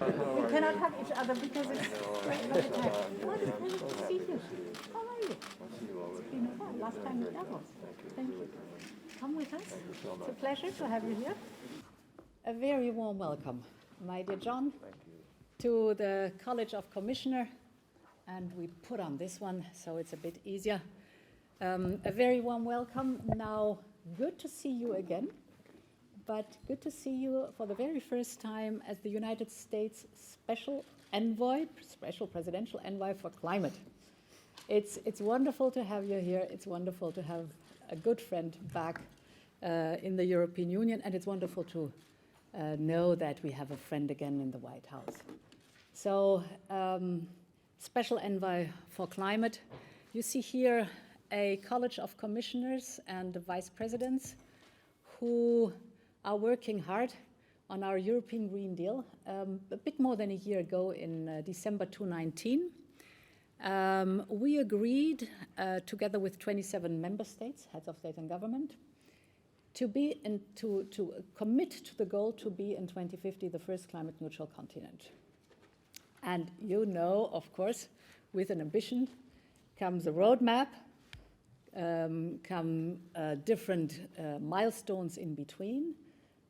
We cannot hug each other because it's great long time. What a pleasure to see you. How are you? It's been a while. Last time in Davos. Thank you. Come with us. It's a pleasure to have you here. A very warm welcome, my dear John, to the College of Commissioner. And we put on this one so it's a bit easier. A very warm welcome. Now, good to see you again. But good to see you for the very first time as the United States Special Envoy, Special Presidential Envoy for Climate. It's wonderful to have you here. It's wonderful to have a good friend back in the European Union, and it's wonderful to know that we have a friend again in the White House. So, Special Envoy for Climate. You see here a College of Commissioners and Vice Presidents who are working hard on our European Green Deal. A bit more than a year ago in December 2019, we agreed together with 27 member states, heads of state and government, to commit to the goal to be in 2050 the first climate neutral continent. And you know, of course, with an ambition comes a roadmap, come different milestones in between.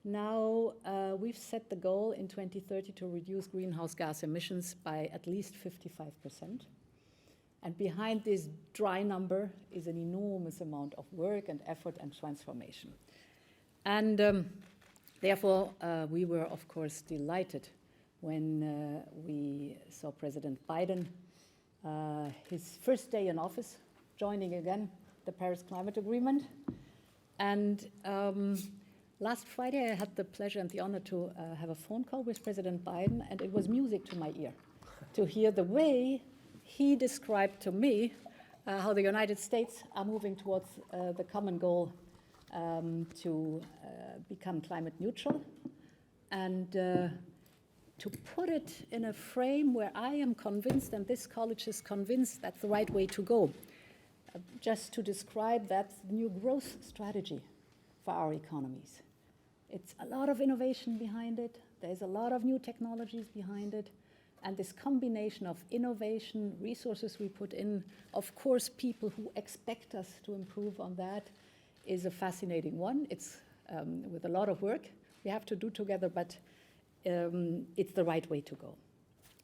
Now, we've set the goal in 2030 to reduce greenhouse gas emissions by at least 55%. And behind this dry number is an enormous amount of work and effort and transformation. And therefore, we were, of course, delighted when we saw President Biden, his first day in office, joining again the Paris Climate Agreement. And last Friday, I had the pleasure and the honor to have a phone call with President Biden, and it was music to my ear to hear the way he described to me how the United States are moving towards the common goal to become climate neutral, and to put it in a frame where I am convinced, and this college is convinced, that's the right way to go. Just to describe that's the new growth strategy for our economies. It's a lot of innovation behind it. There's a lot of new technologies behind it. And this combination of innovation, resources we put in, of course, people who expect us to improve on that, is a fascinating one. It's with a lot of work we have to do together, but it's the right way to go.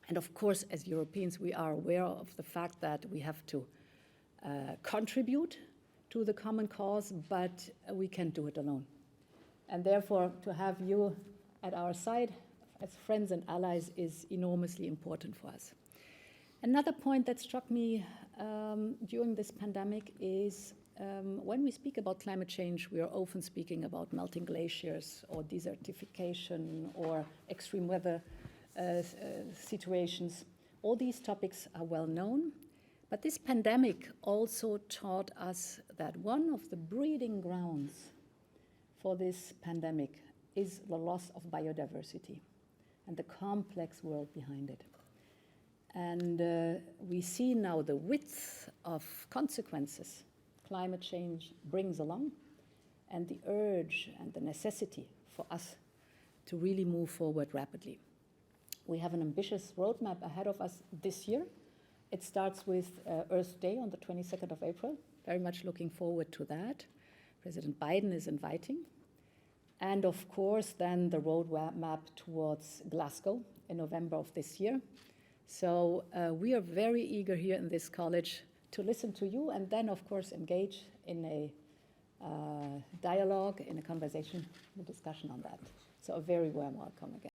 And of course, as Europeans, we are aware of the fact that we have to contribute to the common cause, but we can't do it alone. And therefore, to have you at our side as friends and allies is enormously important for us. Another point that struck me during this pandemic is when we speak about climate change, we are often speaking about melting glaciers or desertification or extreme weather situations. All these topics are well known. But this pandemic also taught us that one of the breeding grounds for this pandemic is the loss of biodiversity and the complex world behind it. And we see now the width of consequences climate change brings along, and the urge and the necessity for us to really move forward rapidly. We have an ambitious roadmap ahead of us this year. It starts with Earth Day on the 22nd of April. Very much looking forward to that. President Biden is inviting. And of course, then the roadmap towards Glasgow in November of this year. So we are very eager here in this college to listen to you and then, of course, engage in a dialogue, in a conversation, a discussion on that. So a very warm welcome again.